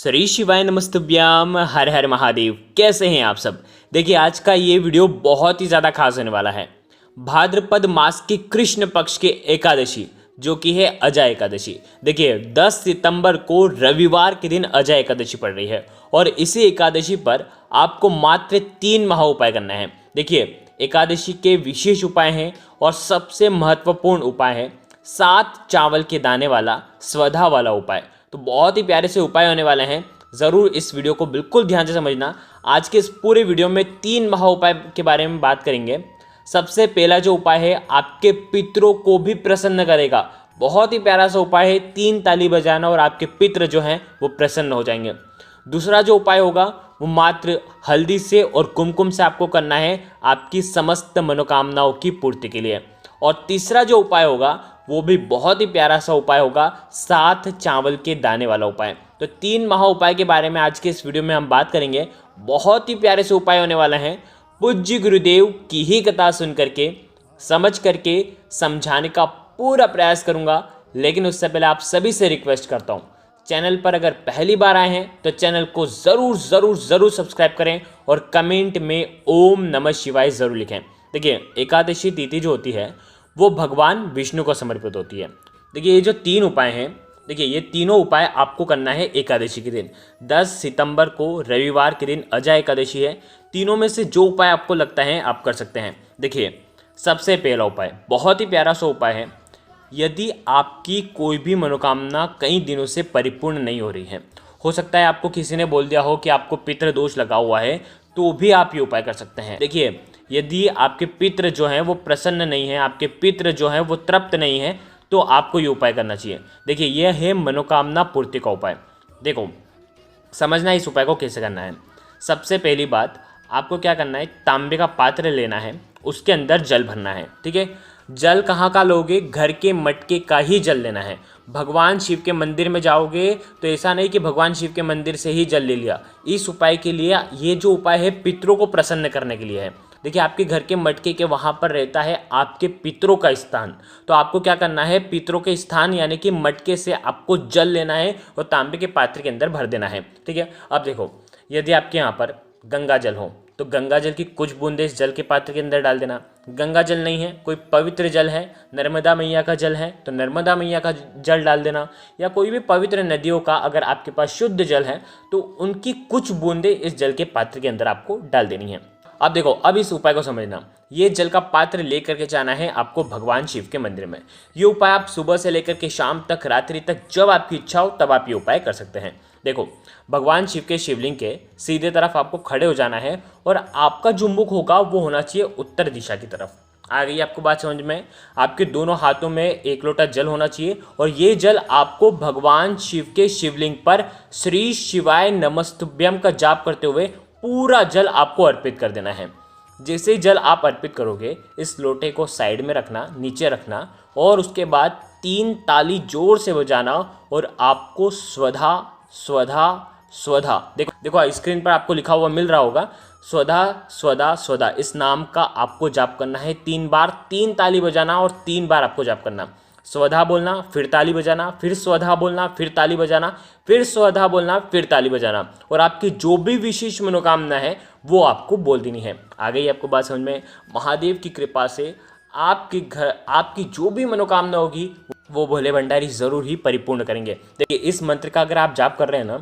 श्री शिवाय नमस्तुभ्याम, हर हर महादेव। कैसे हैं आप सब। देखिए आज का ये वीडियो बहुत ही ज़्यादा खास होने वाला है। भाद्रपद मास की कृष्ण पक्ष के एकादशी जो कि है अजय एकादशी। देखिए 10 सितंबर को रविवार के दिन अजय एकादशी पड़ रही है और इसी एकादशी पर आपको मात्र 3 महा उपाय करना है। देखिए एकादशी के विशेष उपाय हैं और सबसे महत्वपूर्ण उपाय है 7 चावल के दाने वाला स्वधा वाला उपाय। तो बहुत ही प्यारे से उपाय होने वाले हैं। ज़रूर इस वीडियो को बिल्कुल ध्यान से समझना। आज के इस पूरे वीडियो में 3 महा उपाय के बारे में बात करेंगे। सबसे पहला जो उपाय है आपके पितरों को भी प्रसन्न करेगा। बहुत ही प्यारा सा उपाय है, 3 ताली बजाना और आपके पितर जो हैं वो प्रसन्न हो जाएंगे। दूसरा जो उपाय होगा वो मात्र हल्दी से और कुमकुम से आपको करना है आपकी समस्त मनोकामनाओं की पूर्ति के लिए। और तीसरा जो उपाय होगा वो भी बहुत ही प्यारा सा उपाय होगा, 7 चावल के दाने वाला उपाय। तो 3 महा उपाय के बारे में आज के इस वीडियो में हम बात करेंगे। बहुत ही प्यारे से उपाय होने वाले हैं। पूज्य गुरुदेव की ही कथा सुन करके समझ करके समझाने का पूरा प्रयास करूंगा। लेकिन उससे पहले आप सभी से रिक्वेस्ट करता हूं, चैनल पर अगर पहली बार आए हैं तो चैनल को ज़रूर सब्सक्राइब करें और कमेंट में ओम नमः शिवाय ज़रूर लिखें। देखिए एकादशी तिथि जो होती है वो भगवान विष्णु को समर्पित होती है। देखिए ये जो 3 उपाय हैं, देखिए ये तीनों उपाय आपको करना है एकादशी के दिन। 10 सितंबर को रविवार के दिन अजय एकादशी है। तीनों में से जो उपाय आपको लगता है आप कर सकते हैं। देखिए सबसे पहला उपाय बहुत ही प्यारा सा उपाय है। यदि आपकी कोई भी मनोकामना कई दिनों से परिपूर्ण नहीं हो रही है, हो सकता है आपको किसी ने बोल दिया हो कि आपको पितृ दोष लगा हुआ है, तो भी आप ये उपाय कर सकते हैं। देखिए यदि आपके पितृ जो हैं वो प्रसन्न नहीं है, आपके पितृ जो हैं वो तृप्त नहीं है, तो आपको ये उपाय करना चाहिए। देखिए यह है मनोकामना पूर्ति का उपाय। देखो समझना इस उपाय को कैसे करना है। सबसे पहली बात आपको क्या करना है, तांबे का पात्र लेना है, उसके अंदर जल भरना है। ठीक है, जल कहाँ का लोगे, घर के मटके का ही जल लेना है। भगवान शिव के मंदिर में जाओगे तो ऐसा नहीं कि भगवान शिव के मंदिर से ही जल ले लिया। इस उपाय के लिए ये जो उपाय है पितरों को प्रसन्न करने के लिए है। देखिए आपके घर के मटके के वहाँ पर रहता है आपके पितरों का स्थान, तो आपको क्या करना है, पितरों के स्थान यानी कि मटके से आपको जल लेना है और तांबे के पात्र के अंदर भर देना है। ठीक है, अब देखो यदि आपके यहाँ पर गंगा जल हो तो गंगा जल की कुछ बूंदे इस जल के पात्र के अंदर डाल देना। गंगा जल नहीं है, कोई पवित्र जल है, नर्मदा मैया का जल है तो नर्मदा मैया का जल डाल देना, या कोई भी पवित्र नदियों का अगर आपके पास शुद्ध जल है तो उनकी कुछ बूंदे इस जल के पात्र के अंदर आपको डाल देनी है। अब देखो अब इस उपाय को समझना। ये जल का पात्र लेकर के जाना है आपको भगवान शिव के मंदिर में। ये उपाय आप सुबह से लेकर के शाम तक, रात्रि तक, जब आपकी इच्छा हो तब आप ये उपाय कर सकते हैं। देखो भगवान शिव के शिवलिंग के सीधे तरफ आपको खड़े हो जाना है और आपका जो मुख होगा वो होना चाहिए उत्तर दिशा की तरफ। आ गई आपको बात समझ में। आपके दोनों हाथों में 1 लोटा जल होना चाहिए और ये जल आपको भगवान शिव के शिवलिंग पर श्री शिवाय नमस्तुभ्यम का जाप करते हुए पूरा जल आपको अर्पित कर देना है। जैसे ही जल आप अर्पित करोगे इस लोटे को साइड में रखना, नीचे रखना और उसके बाद 3 ताली जोर से बजाना और आपको स्वधा स्वधा स्वधा, देखो स्क्रीन पर आपको लिखा हुआ मिल रहा होगा, स्वधा स्वधा स्वधा, इस नाम का आपको जाप करना है 3 बार। 3 ताली बजाना और 3 बार आपको जाप करना। स्वधा बोलना, फिर ताली बजाना, फिर स्वधा बोलना, फिर ताली बजाना, फिर स्वधा बोलना, फिर ताली बजाना और आपकी जो भी विशेष मनोकामना है वो आपको बोल देनी है। आ गई आपको बात समझ में। महादेव की कृपा से आपके घर आपकी जो भी मनोकामना होगी वो भोले भंडारी ज़रूर ही परिपूर्ण करेंगे। देखिए इस मंत्र का अगर आप जाप कर रहे हैं ना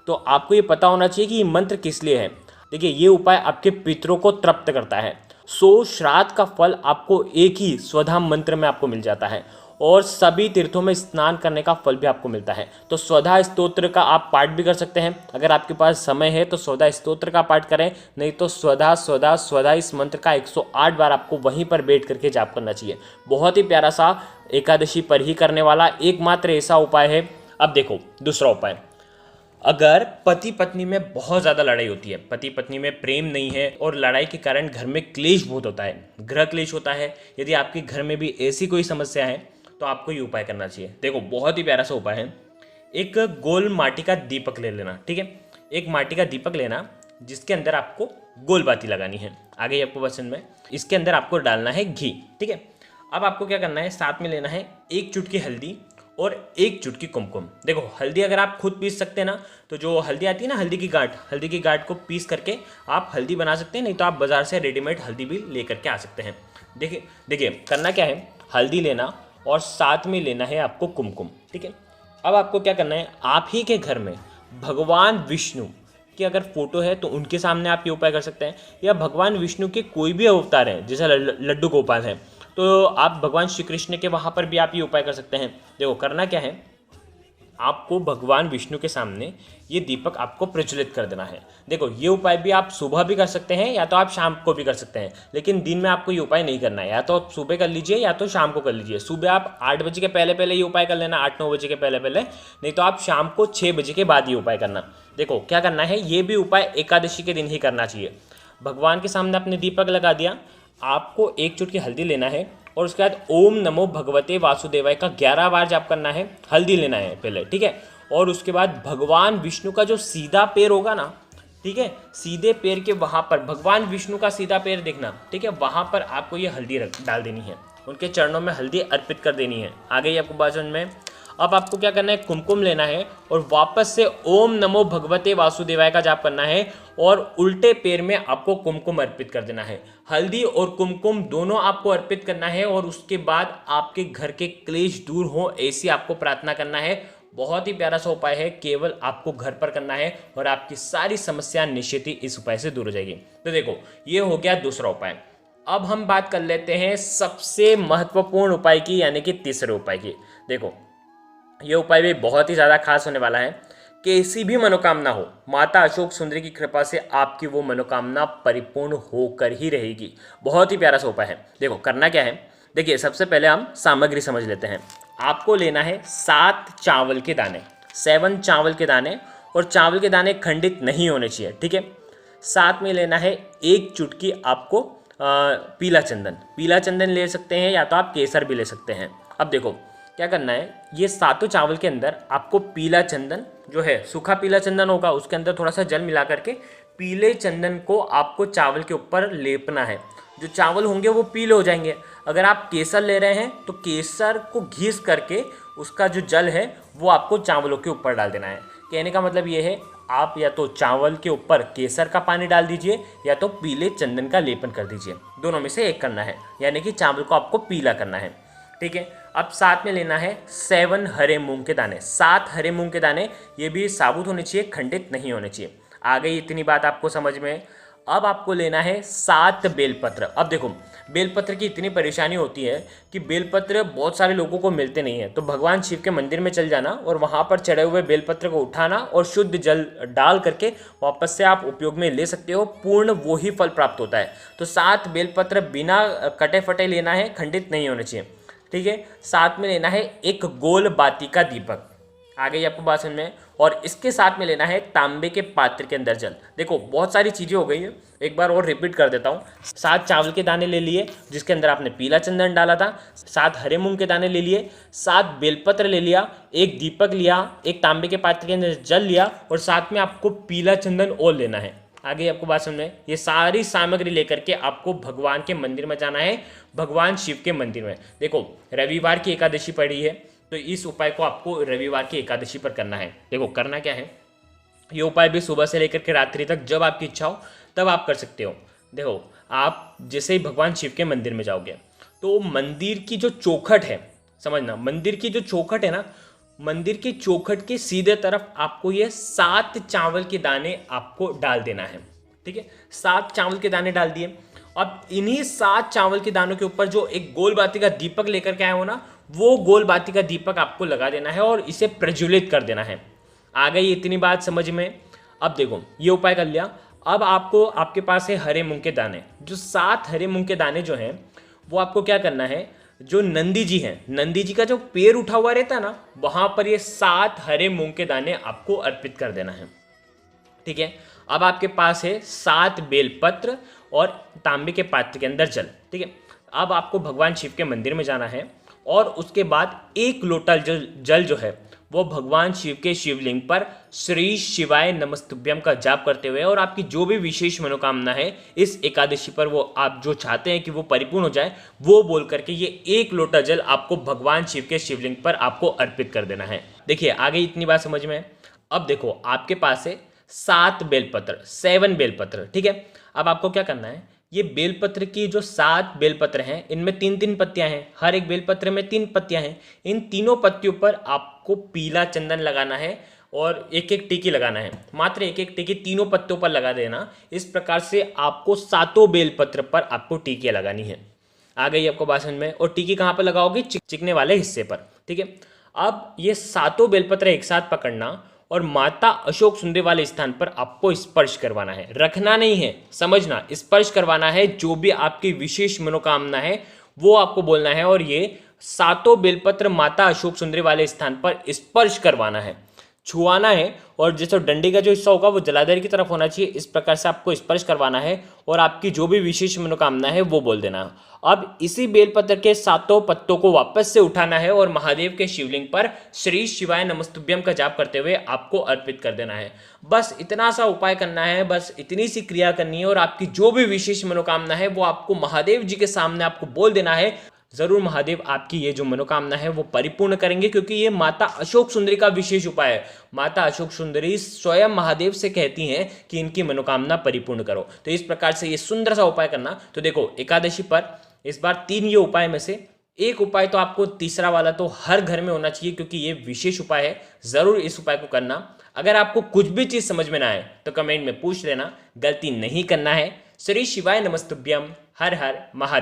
तो आपको ये पता होना चाहिए कि ये मंत्र किस लिए है। देखिए ये उपाय आपके पितरों को तृप्त करता है। 100 श्राद्ध का फल आपको एक ही स्वधा मंत्र में आपको मिल जाता है और सभी तीर्थों में स्नान करने का फल भी आपको मिलता है। तो स्वधा स्तोत्र का आप पाठ भी कर सकते हैं। अगर आपके पास समय है तो स्वधा स्तोत्र का पाठ करें, नहीं तो स्वधा स्वधा स्वधा इस मंत्र का 108 बार आपको वहीं पर बैठ करके जाप करना चाहिए। बहुत ही प्यारा सा एकादशी पर ही करने वाला एकमात्र ऐसा उपाय है। अब देखो दूसरा उपाय, अगर पति पत्नी में बहुत ज़्यादा लड़ाई होती है, पति पत्नी में प्रेम नहीं है और लड़ाई के कारण घर में क्लेश बहुत होता है, गृह क्लेश होता है, यदि आपके घर में भी ऐसी कोई समस्या है तो आपको ये उपाय करना चाहिए। देखो बहुत ही प्यारा सा उपाय है। एक गोल माटी का दीपक ले लेना। ठीक है, एक माटी का दीपक लेना जिसके अंदर आपको गोल बाती लगानी है। आगे आपको पसंद में इसके अंदर आपको डालना है घी। ठीक है, अब आपको क्या करना है, साथ में लेना है 1 चुटकी हल्दी और 1 चुटकी कुमकुम। देखो हल्दी अगर आप खुद पीस सकते हैं ना, तो जो हल्दी आती है ना, हल्दी की गांठ को पीस करके आप हल्दी बना सकते हैं, नहीं तो आप बाज़ार से रेडीमेड हल्दी भी ले करके आ सकते हैं। देखिए देखिए करना क्या है, हल्दी लेना और साथ में लेना है आपको कुमकुम। ठीक है, अब आपको क्या करना है, आप ही के घर में भगवान विष्णु की अगर फोटो है तो उनके सामने आप ये उपाय कर सकते हैं, या भगवान विष्णु के कोई भी अवतार हैं जैसे लड्डू गोपाल हैं, तो आप भगवान श्री कृष्ण के वहाँ पर भी आप ये उपाय कर सकते हैं। देखो करना क्या है, आपको भगवान विष्णु के सामने ये दीपक आपको प्रज्वलित कर देना है। देखो ये उपाय भी आप सुबह भी कर सकते हैं या तो आप शाम को भी कर सकते हैं, लेकिन दिन में आपको ये उपाय नहीं करना है, या तो सुबह कर लीजिए या तो शाम को कर लीजिए। सुबह आप 8 बजे के पहले पहले ये उपाय कर लेना, 8-9 बजे के पहले पहले, नहीं तो आप शाम को 6 बजे के बाद ये उपाय करना। देखो क्या करना है, ये भी उपाय एकादशी के दिन ही करना चाहिए। भगवान के सामने आपने दीपक लगा दिया, आपको 1 चुटकी हल्दी लेना है और उसके बाद ओम नमो भगवते वासुदेवाय का 11 बार जाप करना है, हल्दी लेना है पहले, ठीक है। और उसके बाद भगवान विष्णु का जो सीधा पैर होगा ना, ठीक है, सीधे पैर के वहाँ पर भगवान विष्णु का सीधा पैर देखना, ठीक है, वहाँ पर आपको ये हल्दी डाल देनी है, उनके चरणों में हल्दी अर्पित कर देनी है। आ गई आपको बात समझ में। अब आपको क्या करना है, कुमकुम लेना है और वापस से ओम नमो भगवते वासुदेवाय का जाप करना है और उल्टे पैर में आपको कुमकुम अर्पित कर देना है। हल्दी और कुमकुम दोनों आपको अर्पित करना है और उसके बाद आपके घर के क्लेश दूर हो ऐसी आपको प्रार्थना करना है। बहुत ही प्यारा सा उपाय है, केवल आपको घर पर करना है और आपकी सारी समस्या निश्चित ही इस उपाय से दूर हो जाएगी। तो देखो ये हो गया दूसरा उपाय। अब हम बात कर लेते हैं सबसे महत्वपूर्ण उपाय की, यानी कि तीसरे उपाय की। देखो ये उपाय भी बहुत ही ज़्यादा खास होने वाला है। कैसी भी मनोकामना हो, माता अशोक सुंदरी की कृपा से आपकी वो मनोकामना परिपूर्ण होकर ही रहेगी। बहुत ही प्यारा सा उपाय है। देखो करना क्या है, देखिए सबसे पहले हम सामग्री समझ लेते हैं। आपको लेना है 7 चावल के दाने, 7 चावल के दाने, और चावल के दाने खंडित नहीं होने चाहिए, ठीक है। साथ में लेना है 1 चुटकी आपको पीला चंदन ले सकते हैं, या तो आप केसर भी ले सकते हैं। अब देखो क्या करना है, ये 7 चावल के अंदर आपको पीला चंदन जो है, सूखा पीला चंदन होगा, उसके अंदर थोड़ा सा जल मिला करके पीले चंदन को आपको चावल के ऊपर लेपना है। जो चावल होंगे वो पीले हो जाएंगे। अगर आप केसर ले रहे हैं तो केसर को घिस करके उसका जो जल है वो आपको चावलों के ऊपर डाल देना है। कहने का मतलब ये है, आप या तो चावल के ऊपर केसर का पानी डाल दीजिए या तो पीले चंदन का लेपन कर दीजिए, दोनों में से एक करना है, यानी कि चावल को आपको पीला करना है, ठीक है। अब साथ में लेना है 7 हरे मूंग के दाने, 7 हरे मूंग के दाने, ये भी साबुत होने चाहिए, खंडित नहीं होने चाहिए। आ गई इतनी बात आपको समझ में। अब आपको लेना है 7 बेलपत्र। अब देखो बेलपत्र की इतनी परेशानी होती है कि बेलपत्र बहुत सारे लोगों को मिलते नहीं हैं, तो भगवान शिव के मंदिर में चल जाना और वहाँ पर चढ़े हुए बेलपत्र को उठाना और शुद्ध जल डाल करके वापस से आप उपयोग में ले सकते हो, पूर्ण वो ही फल प्राप्त होता है। तो 7 बेलपत्र बिना कटे फटे लेना है, खंडित नहीं होने चाहिए, ठीक है। साथ में लेना है 1 गोल बाती का दीपक। आ गई आपको बात समझ में। और इसके साथ में लेना है तांबे के पात्र के अंदर जल। देखो बहुत सारी चीज़ें हो गई है, एक बार और रिपीट कर देता हूँ। 7 चावल के दाने ले लिए जिसके अंदर आपने पीला चंदन डाला था, 7 हरे मूंग के दाने ले लिए, 7 बेलपत्र ले लिया, 1 दीपक लिया, 1 तांबे के पात्र के अंदर जल लिया और साथ में आपको पीला चंदन और लेना है। आगे आपको बात समझ में। ये सारी सामग्री लेकर के आपको भगवान के मंदिर में जाना है, भगवान शिव के मंदिर में। देखो रविवार की एकादशी पड़ी है, तो इस उपाय को आपको रविवार की एकादशी पर करना है। देखो करना क्या है, ये उपाय भी सुबह से लेकर के रात्रि तक जब आपकी इच्छा हो तब आप कर सकते हो। देखो आप जैसे ही भगवान शिव के मंदिर में जाओगे तो मंदिर की जो चौखट है, समझना, मंदिर की जो चौखट है ना, मंदिर की चौखट के सीधे तरफ आपको ये 7 चावल के दाने आपको डाल देना है, ठीक है। 7 चावल के दाने डाल दिए। अब इन्हीं 7 चावल के दानों के ऊपर जो एक गोल बाती का दीपक लेकर के आए हो ना, वो गोल बाती का दीपक आपको लगा देना है और इसे प्रज्वलित कर देना है। आ गई इतनी बात समझ में। अब देखो ये उपाय कर लिया। अब आपको, आपके पास है हरे मूंग के दाने, जो 7 हरे मूंग के दाने जो हैं वो आपको क्या करना है, जो नंदी जी हैं, नंदी जी का जो पैर उठा हुआ रहता है ना, वहां पर ये 7 हरे मूंग के दाने आपको अर्पित कर देना है, ठीक है। अब आपके पास है 7 बेलपत्र और तांबे के पात्र के अंदर जल, ठीक है। अब आपको भगवान शिव के मंदिर में जाना है और उसके बाद 1 लोटा जल जो है वो भगवान शिव के शिवलिंग पर श्री शिवाय नमस्तुभ्यम का जाप करते हुए और आपकी जो भी विशेष मनोकामना है इस एकादशी पर वो आप जो चाहते हैं कि वो परिपूर्ण हो जाए, वो बोल करके ये 1 लोटा जल आपको भगवान शिव के शिवलिंग पर आपको अर्पित कर देना है। देखिए आगे इतनी बात समझ में है। अब देखो आपके पास है 7 बेलपत्र, 7 बेलपत्र, ठीक है। अब आपको क्या करना है, ये बेलपत्र की जो 7 बेलपत्र हैं इनमें 3-3 पत्तियां हैं, हर एक बेलपत्र में 3 पत्तियां हैं। इन तीनों पत्तियों पर आपको पीला चंदन लगाना है और एक एक टिकी लगाना है, मात्र एक एक टिकी तीनों पत्तों पर लगा देना। इस प्रकार से आपको 7 बेलपत्र पर आपको टिकियां लगानी है। आ गई आपको बात समझ में। और टिकी कहाँ पर लगाओगे, चिकने वाले हिस्से पर, ठीक है। अब ये 7 बेलपत्र एक साथ पकड़ना और माता अशोक सुंदरी वाले स्थान पर आपको स्पर्श करवाना है, रखना नहीं है, समझना, स्पर्श करवाना है। जो भी आपकी विशेष मनोकामना है वो आपको बोलना है और ये 7 बेलपत्र माता अशोक सुंदरी वाले स्थान पर स्पर्श करवाना है, छुआना है। और जैसे डंडी का जो हिस्सा होगा वो जलाधर की तरफ होना चाहिए। इस प्रकार से आपको स्पर्श करवाना है और आपकी जो भी विशेष मनोकामना है वो बोल देना। अब इसी बेलपत्र के 7 पत्तों को वापस से उठाना है और महादेव के शिवलिंग पर श्री शिवाय नमस्तुभ्यम का जाप करते हुए आपको अर्पित कर देना है। बस इतना सा उपाय करना है, बस इतनी सी क्रिया करनी है और आपकी जो भी विशेष मनोकामना है वो आपको महादेव जी के सामने आपको बोल देना है। जरूर महादेव आपकी ये जो मनोकामना है वो परिपूर्ण करेंगे, क्योंकि ये माता अशोक सुंदरी का विशेष उपाय है। माता अशोक सुंदरी स्वयं महादेव से कहती हैं कि इनकी मनोकामना परिपूर्ण करो। तो इस प्रकार से ये सुंदर सा उपाय करना। तो देखो एकादशी पर इस बार 3 ये उपाय में से एक उपाय तो आपको, तीसरा वाला तो हर घर में होना चाहिए क्योंकि ये विशेष उपाय है। जरूर इस उपाय को करना। अगर आपको कुछ भी चीज समझ में ना आए तो कमेंट में पूछ लेना, गलती नहीं करना है। श्री शिवाय नमस्तुभ्यम। हर हर महादेव।